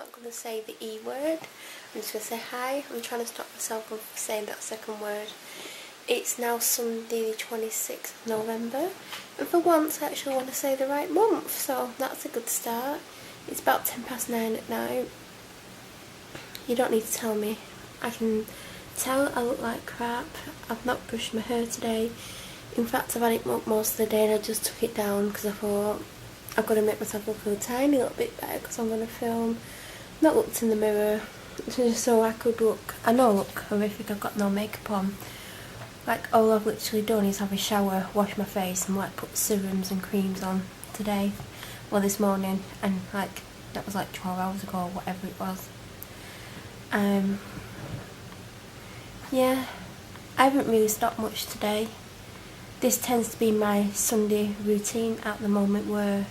not going to say the E word. I'm just going to say hi. I'm trying to stop myself from saying that second word. It's now Sunday the 26th of November, and for once I actually want to say the right month, so that's a good start. It's about 9:10 at night. You don't need to tell me. I can tell I look like crap. I've not brushed my hair today. In fact, I've had it up most of the day and I just took it down because I thought I've got to make myself look a tiny little bit better because I'm going to film. Not looked in the mirror just so I could look. I know I look horrific. I've got no makeup on. Like, all I've literally done is have a shower, wash my face and like put serums and creams on today. Well, this morning, and like that was like 12 hours ago or whatever it was. Yeah, I haven't really stopped much today. This tends to be my Sunday routine at the moment, where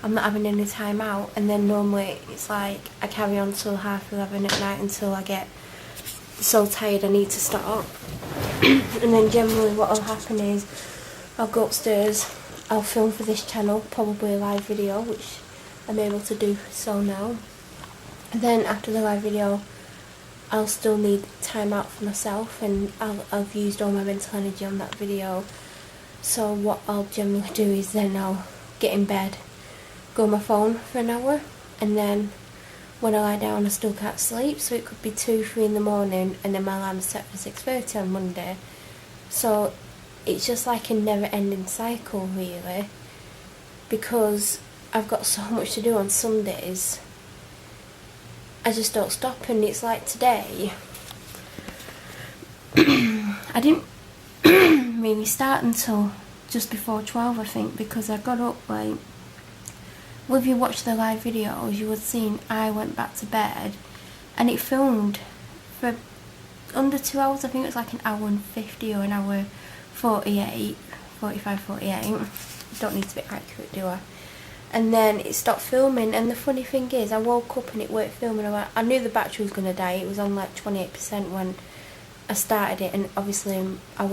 I'm not having any time out, and then normally it's like I carry on till 11:30 at night until I get so tired I need to stop. And then generally what will happen is I'll go upstairs, I'll film for this channel, probably a live video, which I'm able to do so now. And then after the live video I'll still need time out for myself, and I've used all my mental energy on that video. So what I'll generally do is then I'll get in bed, go on my phone for an hour, and then when I lie down I still can't sleep, so it could be 2, 3 in the morning, and then my alarm's set for 6:30 on Monday. So it's just like a never ending cycle really, because I've got so much to do on Sundays. I just don't stop, and it's like today I didn't really start until just before 12 I think, because I got up like, well, if you watched the live videos you would have seen I went back to bed and it filmed for under 2 hours. I think it was like an hour and 50 or an hour 45, 48. Don't need to be accurate, do I? And then it stopped filming, and the funny thing is I woke up and it weren't filming. I knew the battery was going to die. It was on like 28% when I started it, and obviously I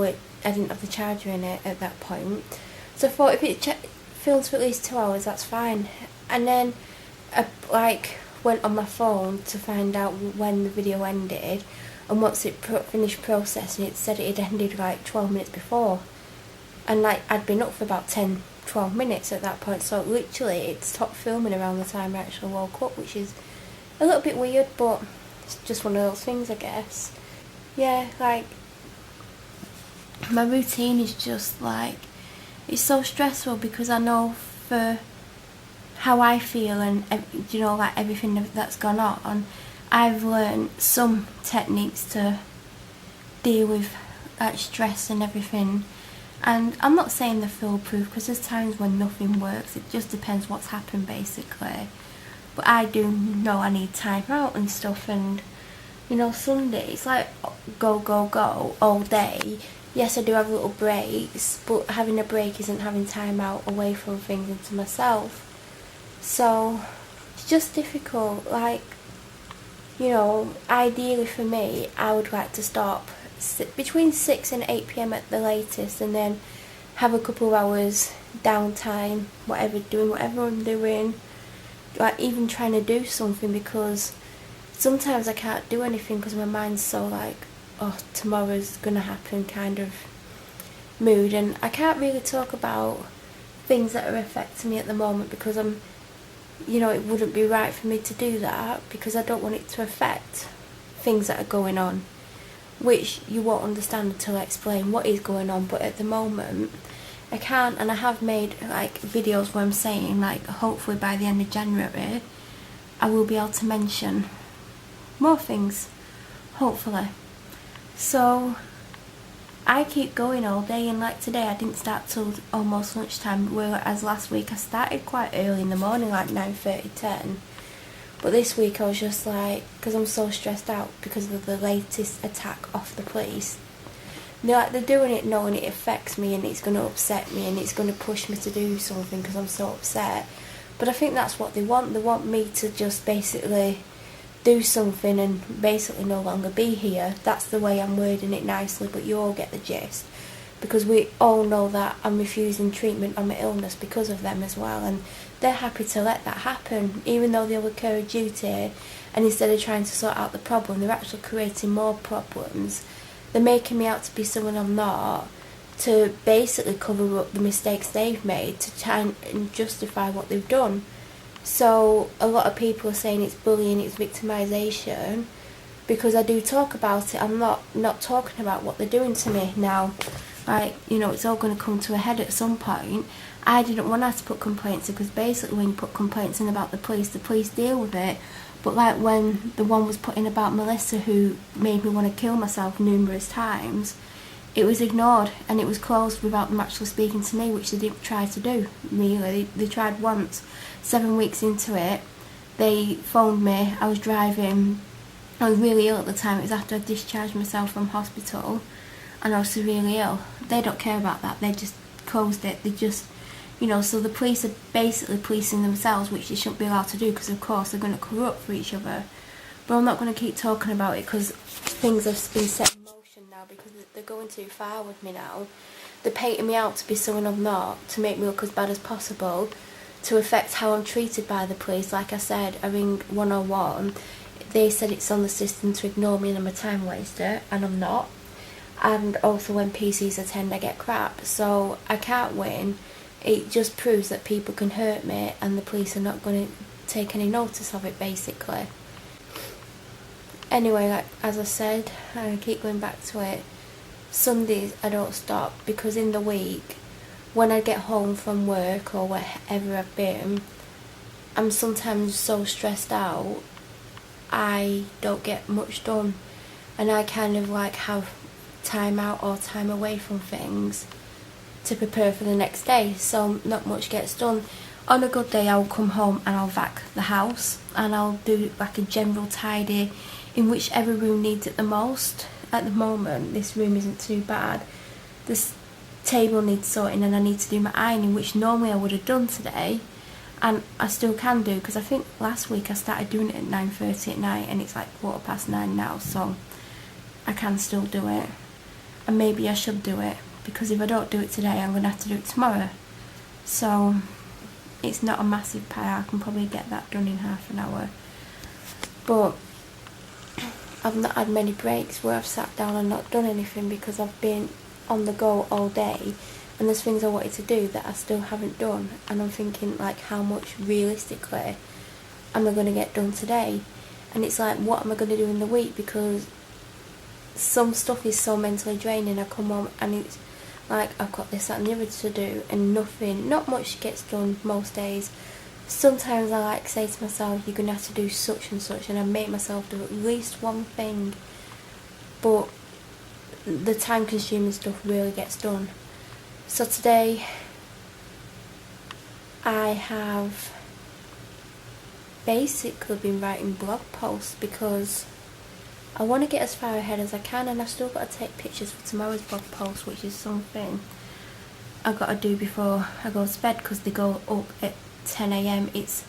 didn't have the charger in it at that point. So I thought if it films for at least 2 hours, that's fine. And then I like went on my phone to find out when the video ended, and once it finished processing it said it had ended like 12 minutes before, and like I'd been up for about 10-12 minutes at that point, so literally it stopped filming around the time I actually woke up, which is a little bit weird, but it's just one of those things, I guess. Yeah, like my routine is just like, it's so stressful because I know for how I feel and you know, like everything that's gone on, I've learned some techniques to deal with like stress and everything. And I'm not saying they're foolproof, because there's times when nothing works. It just depends what's happened basically. But I do know I need time out and stuff, and you know, Sunday it's like go go go all day. Yes, I do have little breaks, but having a break isn't having time out away from things and to myself. So it's just difficult. Like, you know, ideally for me I would like to stop between 6 and 8 PM at the latest, and then have a couple of hours downtime, doing whatever I'm doing, like even trying to do something, because sometimes I can't do anything because my mind's so like, oh, tomorrow's gonna happen kind of mood, and I can't really talk about things that are affecting me at the moment because I'm, you know, it wouldn't be right for me to do that because I don't want it to affect things that are going on, which you won't understand until I explain what is going on. But at the moment I can't, and I have made like videos where I'm saying like hopefully by the end of January I will be able to mention more things, hopefully. So I keep going all day, and like today I didn't start till almost lunchtime, whereas last week I started quite early in the morning, like 9:30, 10. But this week I was just like, because I'm so stressed out because of the latest attack off the police. They're doing it knowing it affects me and it's going to upset me and it's going to push me to do something because I'm so upset. But I think that's what they want. They want me to just basically do something and basically no longer be here. That's the way I'm wording it nicely, but you all get the gist. Because we all know that I'm refusing treatment on my illness because of them as well, and they're happy to let that happen, even though they'll occur a duty, and instead of trying to sort out the problem, they're actually creating more problems. They're making me out to be someone I'm not, to basically cover up the mistakes they've made, to try and justify what they've done. So a lot of people are saying it's bullying, it's victimisation, because I do talk about it. I'm not talking about what they're doing to me now. Like, you know, it's all going to come to a head at some point. I didn't want her to put complaints in, because basically when you put complaints in about the police deal with it. But like when the one was put in about Melissa, who made me want to kill myself numerous times, it was ignored and it was closed without them actually speaking to me, which they didn't try to do, really. They tried once. 7 weeks into it, they phoned me. I was driving. I was really ill at the time. It was after I discharged myself from hospital and I was severely ill. They don't care about that. They just closed it. They just, you know, so the police are basically policing themselves, which they shouldn't be allowed to do, because of course they're going to corrupt for each other. But I'm not going to keep talking about it, because things have been set in motion now, because they're going too far with me now. They're painting me out to be someone I'm not, to make me look as bad as possible, to affect how I'm treated by the police. Like I said, I ring 101. They said it's on the system to ignore me and I'm a time waster, and I'm not. And also when PCs attend, I get crap. So I can't win. It just proves that people can hurt me and the police are not going to take any notice of it, basically. Anyway, like, as I said, I keep going back to it, Sundays I don't stop, because in the week, when I get home from work or wherever I've been, I'm sometimes so stressed out, I don't get much done, and I kind of like have time out or time away from things to prepare for the next day, so not much gets done. On a good day I'll come home and I'll vac the house, and I'll do like a general tidy in whichever room needs it the most. At the moment this room isn't too bad. This table needs sorting and I need to do my ironing, which normally I would have done today, and I still can do, because I think last week I started doing it at 9:30 at night and it's like 9:15 now, so I can still do it. And maybe I should do it, because if I don't do it today I'm going to have to do it tomorrow. So it's not a massive pile. I can probably get that done in half an hour. But I've not had many breaks where I've sat down and not done anything, because I've been on the go all day and there's things I wanted to do that I still haven't done, and I'm thinking, like, how much realistically am I going to get done today? And it's like, what am I going to do in the week? Because some stuff is so mentally draining. I come home and it's like I've got this, that and the other to do, and not much gets done most days. Sometimes I like say to myself, you're going to have to do such and such, and I make myself do at least one thing, but the time consuming stuff really gets done. So today I have basically been writing blog posts, because I want to get as far ahead as I can, and I've still got to take pictures for tomorrow's blog post, which is something I've got to do before I go to bed, because they go up at 10 AM. It's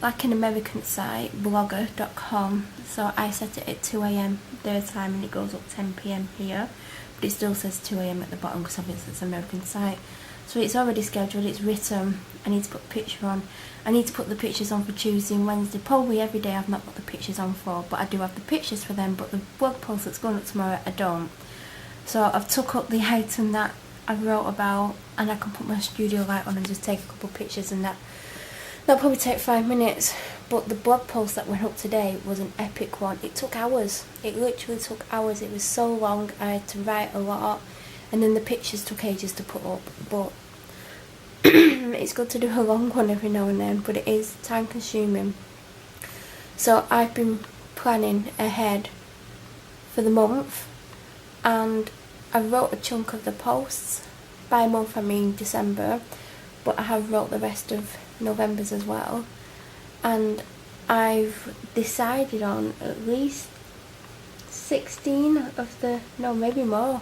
like an American site, blogger.com, so I set it at 2 AM their time and it goes up 10 PM here, but it still says 2 AM at the bottom, because obviously it's an American site. So it's already scheduled, it's written. I need to put a picture on. I need to put the pictures on for Tuesday and Wednesday. Probably every day I've not put the pictures on for, but I do have the pictures for them. But the blog post that's going up tomorrow, I don't. So I've took up the item that I wrote about, and I can put my studio light on and just take a couple of pictures, and that'll probably take 5 minutes. But the blog post that went up today was an epic one. It took hours. It literally took hours. It was so long. I had to write a lot, and then the pictures took ages to put up. But it's good to do a long one every now and then, but it is time consuming. So I've been planning ahead for the month, and I wrote a chunk of the posts. By month I mean December, but I have wrote the rest of November's as well, and I've decided on at least 16 of the, no, maybe more,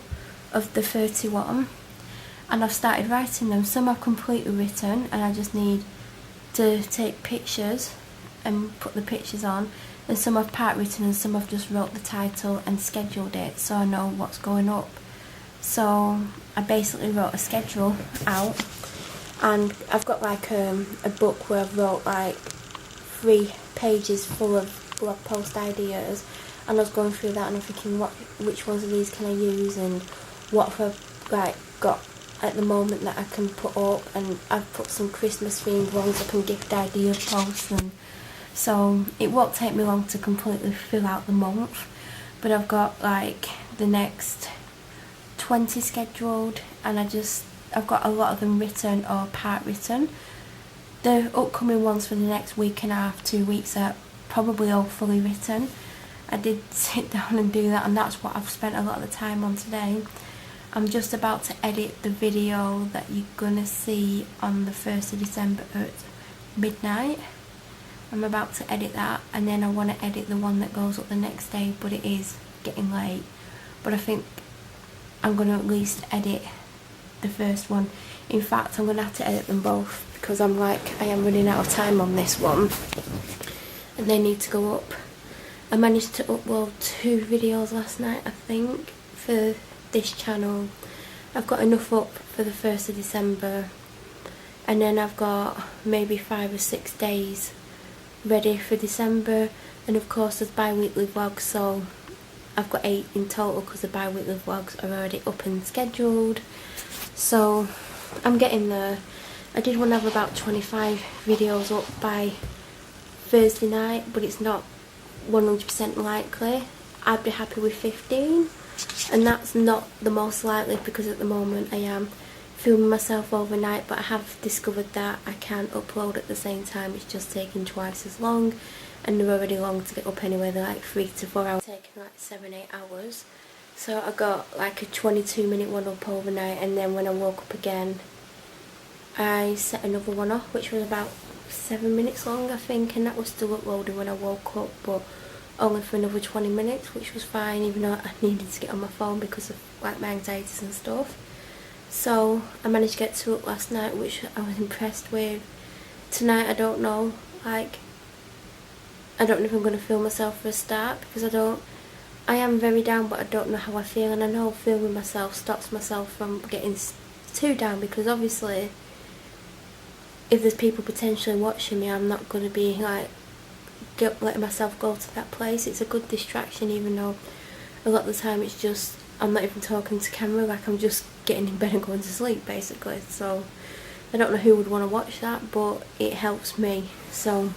of the 31, and I've started writing them. Some are completely written and I just need to take pictures and put the pictures on, and some I've part written, and some I've just wrote the title and scheduled it so I know what's going up. So I basically wrote a schedule out, and I've got like a book where I've wrote like 3 pages full of blog post ideas, and I was going through that and I'm thinking which ones of these can I use and what have I like got at the moment that I can put up, and I've put some Christmas themed ones up and gift idea posts, and so it won't take me long to completely fill out the month, but I've got like the next 20 scheduled, and I've got a lot of them written or part written. The upcoming ones for the next week and a half, 2 weeks are probably all fully written. I did sit down and do that, and that's what I've spent a lot of the time on today. I'm just about to edit the video that you're gonna see on the 1st of December at midnight. I'm about to edit that, and then I want to edit the one that goes up the next day, but it is getting late. But I think I'm going to at least edit the first one. In fact, I'm going to have to edit them both, because I am running out of time on this one, and they need to go up. I managed to upload 2 videos last night, I think, for this channel. I've got enough up for the 1st of December, and then I've got maybe 5 or 6 days ready for December, and of course there's bi-weekly vlogs, so I've got 8 in total because the bi-weekly vlogs are already up and scheduled. So I'm getting there. I did want to have about 25 videos up by Thursday night, but it's not 100% likely. I'd be happy with 15, and that's not the most likely because at the moment I am filming myself overnight, but I have discovered that I can upload at the same time. It's just taking twice as long, and they're already long to get up anyway. They're like 3 to 4 hours, taking like 7-8 hours. So I got like a 22-minute one up overnight, and then when I woke up again I set another one off which was about 7 minutes long, I think, and that was still uploading when I woke up, but only for another 20 minutes, which was fine, even though I needed to get on my phone because of like my anxieties and stuff. So I managed to get 2 up last night, which I was impressed with. Tonight I don't know, like I don't know if I'm going to film myself for a start, because I am very down, but I don't know how I feel, and I know filming myself stops myself from getting too down, because obviously if there's people potentially watching me, I'm not going to be like letting myself go to that place. It's a good distraction, even though a lot of the time it's just I'm not even talking to camera, like I'm just getting in bed and going to sleep basically. So I don't know who would want to watch that, but it helps me. So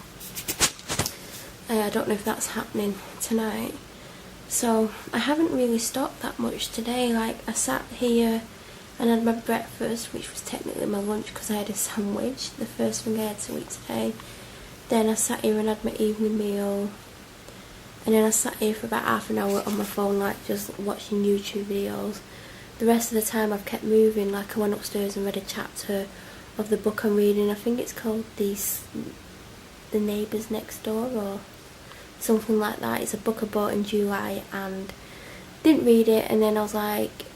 I don't know if that's happening tonight. So I haven't really stopped that much today. Like I sat here and had my breakfast, which was technically my lunch because I had a sandwich, the first thing I had to eat today. Then I sat here and had my evening meal, and then I sat here for about half an hour on my phone, like just watching YouTube videos. The rest of the time I've kept moving, like I went upstairs and read a chapter of the book I'm reading. I think it's called The Neighbours Next Door or something like that. It's a book I bought in July and didn't read it, and then I was like,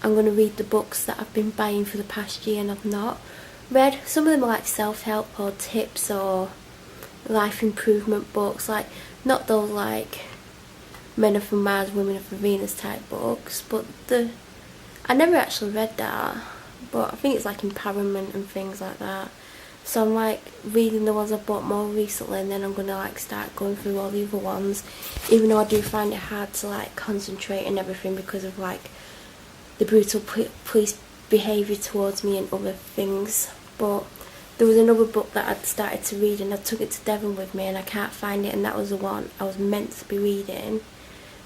I'm going to read the books that I've been buying for the past year and I've not read. Some of them are like self-help or tips or life improvement books, like not those like Men Are From Mars, Women Are From Venus type books, but I never actually read that, but I think it's like empowerment and things like that. So I'm like reading the ones I bought more recently, and then I'm going to like start going through all the other ones, even though I do find it hard to like concentrate and everything because of like the brutal police behaviour towards me and other things. But there was another book that I'd started to read and I took it to Devon with me and I can't find it, and that was the one I was meant to be reading.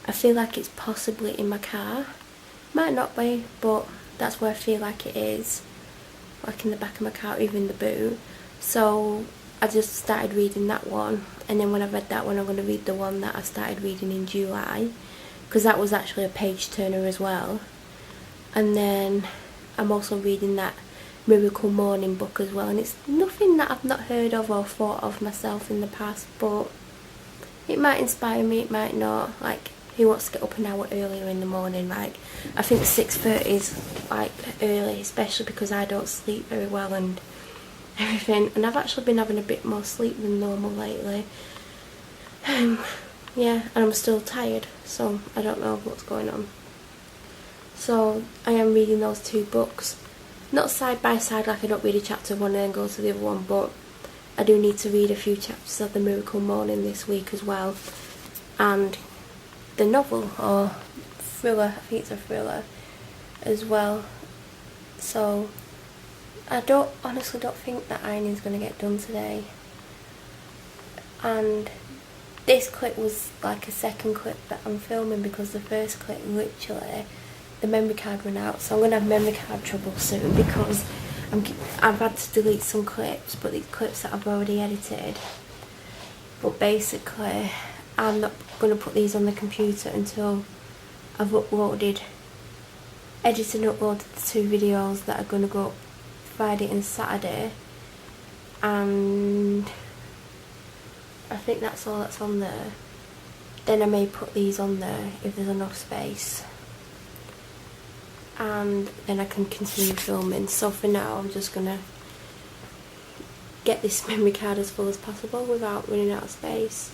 I feel like it's possibly in my car. Might not be, but that's where I feel like it is. Like in the back of my car, even the boot. So I just started reading that one, and then when I read that one I'm going to read the one that I started reading in July, because that was actually a page turner as well. And then I'm also reading that Miracle Morning book as well, and it's nothing that I've not heard of or thought of myself in the past, but it might inspire me, it might not. Like, who wants to get up an hour earlier in the morning? Like, I think 6:30 is like early, especially because I don't sleep very well and everything, and I've actually been having a bit more sleep than normal lately. Yeah, and I'm still tired, so I don't know what's going on. So I am reading those 2 books. not side by side, like I don't read a chapter of one and then go to the other one, but I do need to read a few chapters of The Miracle Morning this week as well, and the novel or thriller, I think it's a thriller as well. So I honestly don't think that ironing's going to get done today. And this clip was like a second clip that I'm filming, because the first clip, literally, the memory card ran out. So I'm going to have memory card trouble soon, because I've had to delete some clips, but these clips that I've already edited. But basically, I'm not going to put these on the computer until I've edited and uploaded the 2 videos that are going to go up Friday and Saturday. And I think that's all that's on there. Then I may put these on there if there's enough space, and then I can continue filming. So for now, I'm just gonna get this memory card as full as possible without running out of space.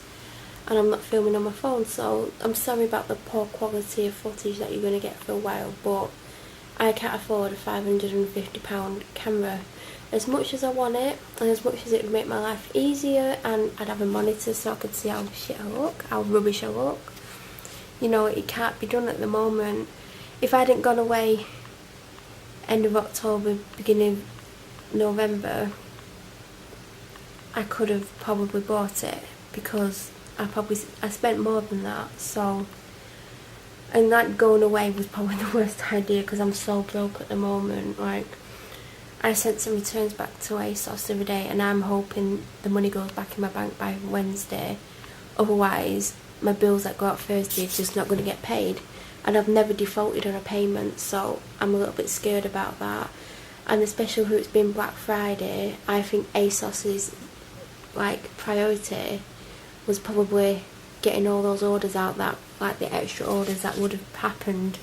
And I'm not filming on my phone, so I'm sorry about the poor quality of footage that you're going to get for a while, but I can't afford a £550 camera. As much as I want it, and as much as it would make my life easier, and I'd have a monitor so I could see how shit I look, how rubbish I look, you know, it can't be done at the moment. If I hadn't gone away end of October, beginning of November, I could have probably bought it, because I spent more than that. So, and that going away was probably the worst idea, because I'm so broke at the moment. Like, I sent some returns back to ASOS the other day, and I'm hoping the money goes back in my bank by Wednesday. Otherwise, my bills that go out Thursday are just not going to get paid, and I've never defaulted on a payment, so I'm a little bit scared about that. And especially if it's been Black Friday, I think ASOS's like priority was probably getting all those orders out, that like the extra orders that would have happened.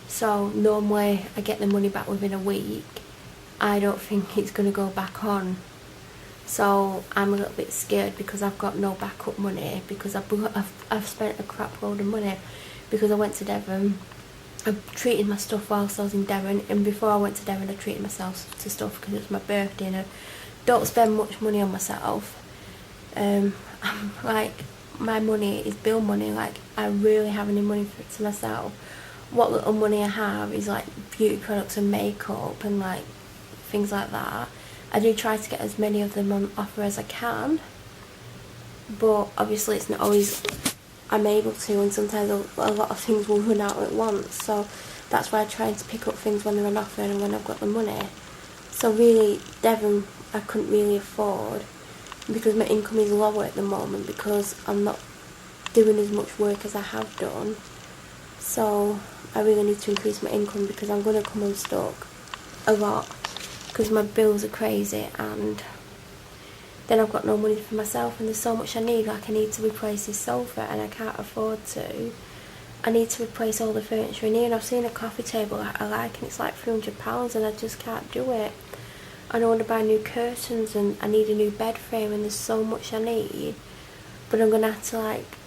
So normally I get the money back within a week. I don't think it's going to go back on. So I'm a little bit scared, because I've got no backup money, because I've spent a crap load of money, because I went to Devon. I treated my stuff whilst I was in Devon, and before I went to Devon I treated myself to stuff because it was my birthday, and I don't spend much money on myself. Like, my money is bill money. Like, I really have any money to myself. What little money I have is like beauty products and makeup and like things like that. I do try to get as many of them on offer as I can, but obviously it's not always I'm able to, and sometimes a lot of things will run out at once. So that's why I try to pick up things when they're on offer and when I've got the money. So really, Devon I couldn't really afford, because my income is lower at the moment, because I'm not doing as much work as I have done. So I really need to increase my income, because I'm going to come unstuck a lot, because my bills are crazy, and then I've got no money for myself, and there's so much I need. Like, I need to replace this sofa, and I can't afford to. I need to replace all the furniture in here, and I've seen a coffee table that I like, and it's like £300, and I just can't do it. And I want to buy new curtains, and I need a new bed frame, and there's so much I need. But I'm going to have to like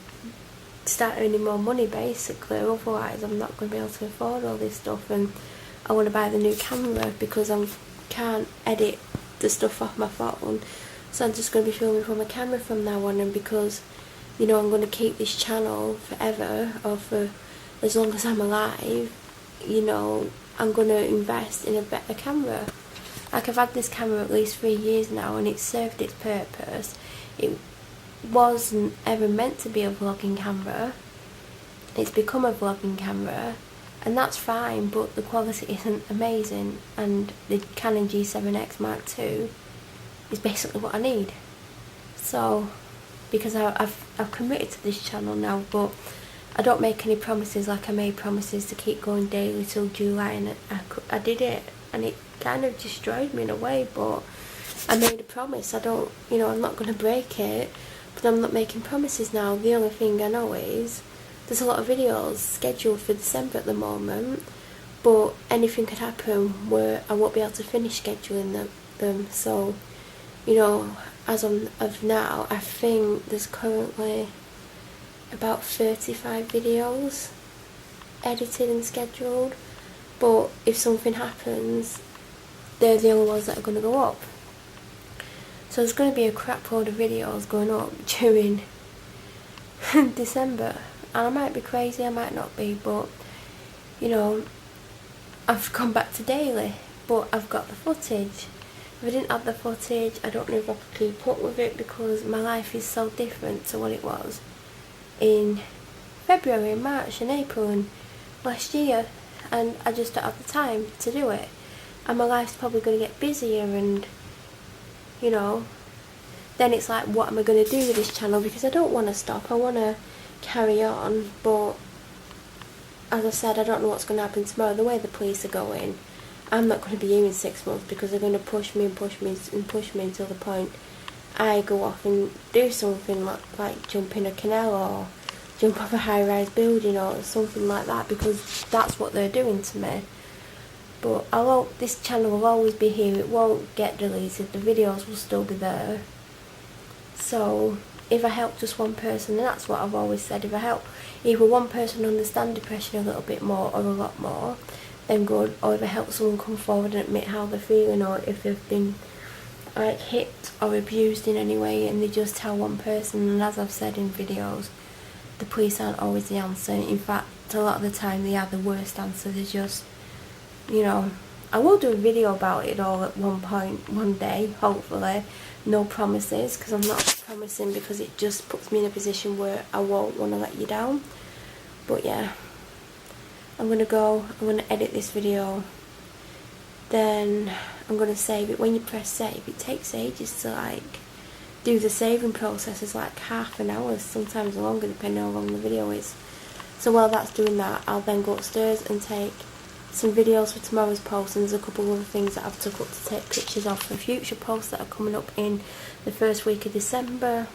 start earning more money basically, otherwise I'm not going to be able to afford all this stuff. And I want to buy the new camera, because I can't edit the stuff off my phone, so I'm just going to be filming from a camera from now on. And because, you know, I'm going to keep this channel forever, or for as long as I'm alive, you know, I'm going to invest in a better camera. Like, I've had this camera at least 3 years now, and it's served its purpose. It wasn't ever meant to be a vlogging camera. It's become a vlogging camera, and that's fine, but the quality isn't amazing. And the Canon G7X Mark II is basically what I need. So, because I've committed to this channel now, but I don't make any promises. Like, I made promises to keep going daily till July, and I did it, and it kind of destroyed me in a way, but I made a promise. I don't, you know, I'm not going to break it, but I'm not making promises now. The only thing I know is there's a lot of videos scheduled for December at the moment, but anything could happen where I won't be able to finish scheduling them. So, you know, as of now, I think there's currently about 35 videos edited and scheduled. But if something happens they're the only ones that are going to go up. So there's going to be a crap load of videos going up during December. And I might be crazy, I might not be, but you know, I've gone back to daily, but I've got the footage. If I didn't have the footage, I don't know if I could keep up with it, because my life is so different to what it was in February, March and April and last year, and I just don't have the time to do it. And my life's probably going to get busier, and you know, then it's like, what am I going to do with this channel? Because I don't want to stop, I want to carry on, but as I said, I don't know what's going to happen tomorrow. The way the police are going, I'm not going to be here in 6 months, because they're going to push me and push me and push me until the point I go off and do something like jump in a canal or jump off a high-rise building or something like that, because that's what they're doing to me. But this channel will always be here, it won't get deleted, the videos will still be there. So if I help just one person, and that's what I've always said, if I help either one person understand depression a little bit more or a lot more, then good. Or if I help someone come forward and admit how they're feeling, or if they've been like hit or abused in any way, and they just tell one person. And as I've said in videos, the police aren't always the answer. In fact, a lot of the time they are the worst answer. They're just, you know, I will do a video about it all at one point, one day, hopefully. No promises, because I'm not promising, because it just puts me in a position where I won't want to let you down. But yeah, I'm going to edit this video, then I'm going to save it. When you press save, it takes ages to like do the saving process. It's like half an hour, sometimes longer, depending on how long the video is. So while that's doing that, I'll then go upstairs and take some videos for tomorrow's post, and there's a couple of other things that I've took up to take pictures of for future posts that are coming up in the first week of December.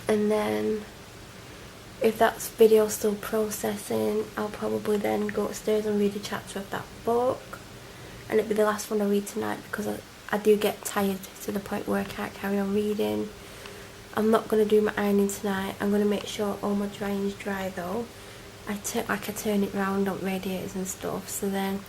And then if that video's still processing, I'll probably then go upstairs and read a chapter of that book, and it'll be the last one I read tonight, because I do get tired to the point where I can't carry on reading. I'm not going to do my ironing tonight. I'm going to make sure all my drying is dry though. I turn it round on radiators and stuff, so then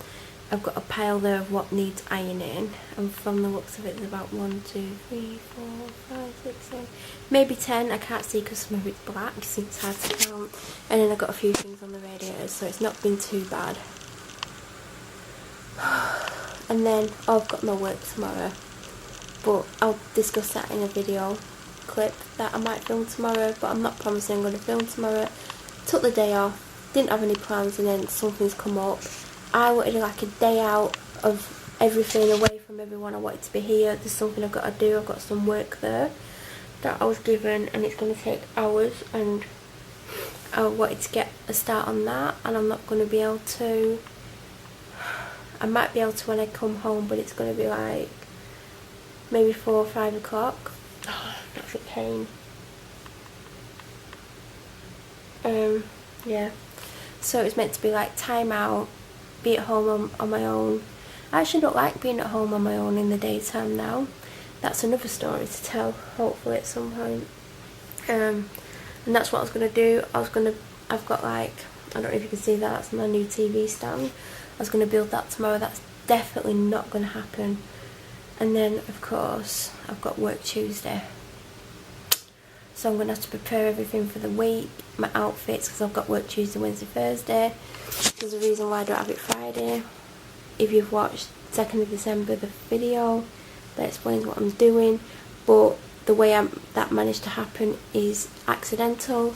I've got a pile there of what needs ironing, and from the looks of it there's about 1, 2, 3, 4, 5, 6, 7, maybe 10. I can't see because some of it's black, so it's hard to count. And then I've got a few things on the radiators, so it's not been too bad. And then I've got no work tomorrow, but I'll discuss that in a video clip that I might film tomorrow, but I'm not promising I'm going to film tomorrow. Took the day off, didn't have any plans, and then something's come up. I wanted like a day out of everything, away from everyone. I wanted to be here. There's something I've got to do. I've got some work there that I was given, and it's going to take hours, and I wanted to get a start on that, and I'm not going to be able to. I might be able to when I come home, but it's going to be like maybe 4 or 5 o'clock. Oh, that's a pain. Yeah, so it's meant to be like time out, be at home on my own. I actually don't like being at home on my own in the daytime now. That's another story to tell, hopefully at some point. And that's what I was going to do. I've got like, I don't know if you can see that, that's my new TV stand. I was going to build that tomorrow. That's definitely not going to happen. And then of course I've got work Tuesday, so I'm going to have to prepare everything for the week, my outfits, because I've got work Tuesday, Wednesday, Thursday. There's a reason why I don't have it Friday. If you've watched 2nd of December, the video that explains what I'm doing, but the way that managed to happen is accidental,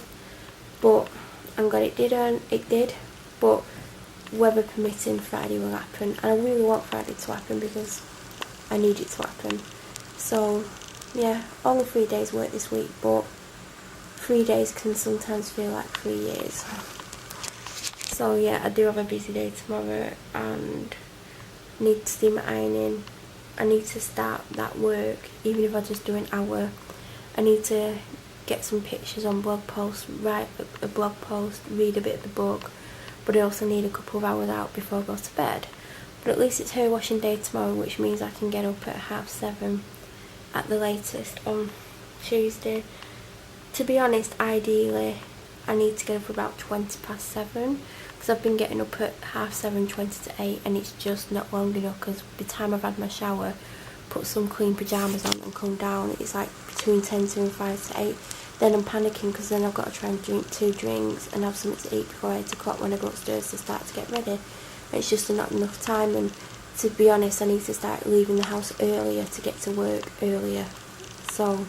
but I'm glad it did, but weather permitting, Friday will happen, and I really want Friday to happen because I need it to happen. So yeah, only 3 days work this week, but 3 days can sometimes feel like 3 years. So yeah, I do have a busy day tomorrow, and need to do my ironing. I need to start that work, even if I just do an hour. I need to get some pictures on blog posts, write a blog post, read a bit of the book, but I also need a couple of hours out before I go to bed. But at least it's hair washing day tomorrow, which means I can get up at 7:30 at the latest on Tuesday. To be honest, ideally I need to get up about 7:20 because I've been getting up at 7:30, 20 to 8, and it's just not long enough because by the time I've had my shower, put some clean pyjamas on and come down, it's like between 10 to 5 to 8. Then I'm panicking because then I've got to try and drink 2 drinks and have something to eat before 8 o'clock when I go upstairs to start to get ready. And it's just not enough time, and to be honest, I need to start leaving the house earlier to get to work earlier. So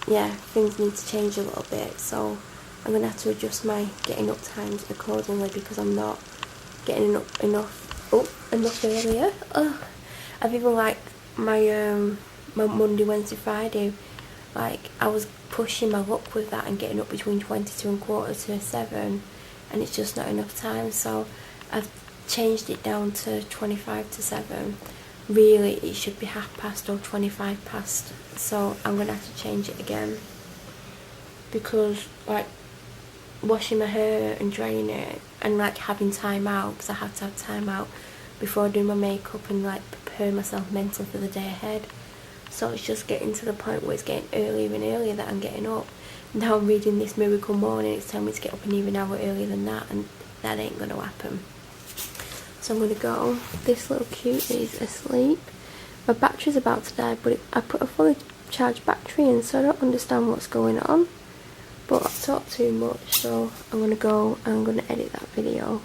yeah, things need to change a little bit, so I'm going to have to adjust my getting up times accordingly because I'm not getting up enough earlier. I've even like my Monday, Wednesday, Friday, like I was pushing my luck with that and getting up between 22 and 6:45, and it's just not enough time, so I've changed it down to 25 to 7. Really it should be past or 25 past, so I'm gonna have to change it again because like washing my hair and drying it and like having time out, because I have to have time out before I do my makeup and like prepare myself mentally for the day ahead. So it's just getting to the point where it's getting earlier and earlier that I'm getting up. Now I'm reading this Miracle Morning, it's telling me to get up an even hour earlier than that, and that ain't gonna happen. So I'm gonna go. This little cutie is asleep. My battery's about to die, but I put a fully charged battery in, so I don't understand what's going on. But I've talked too much, so I'm gonna go and I'm gonna edit that video.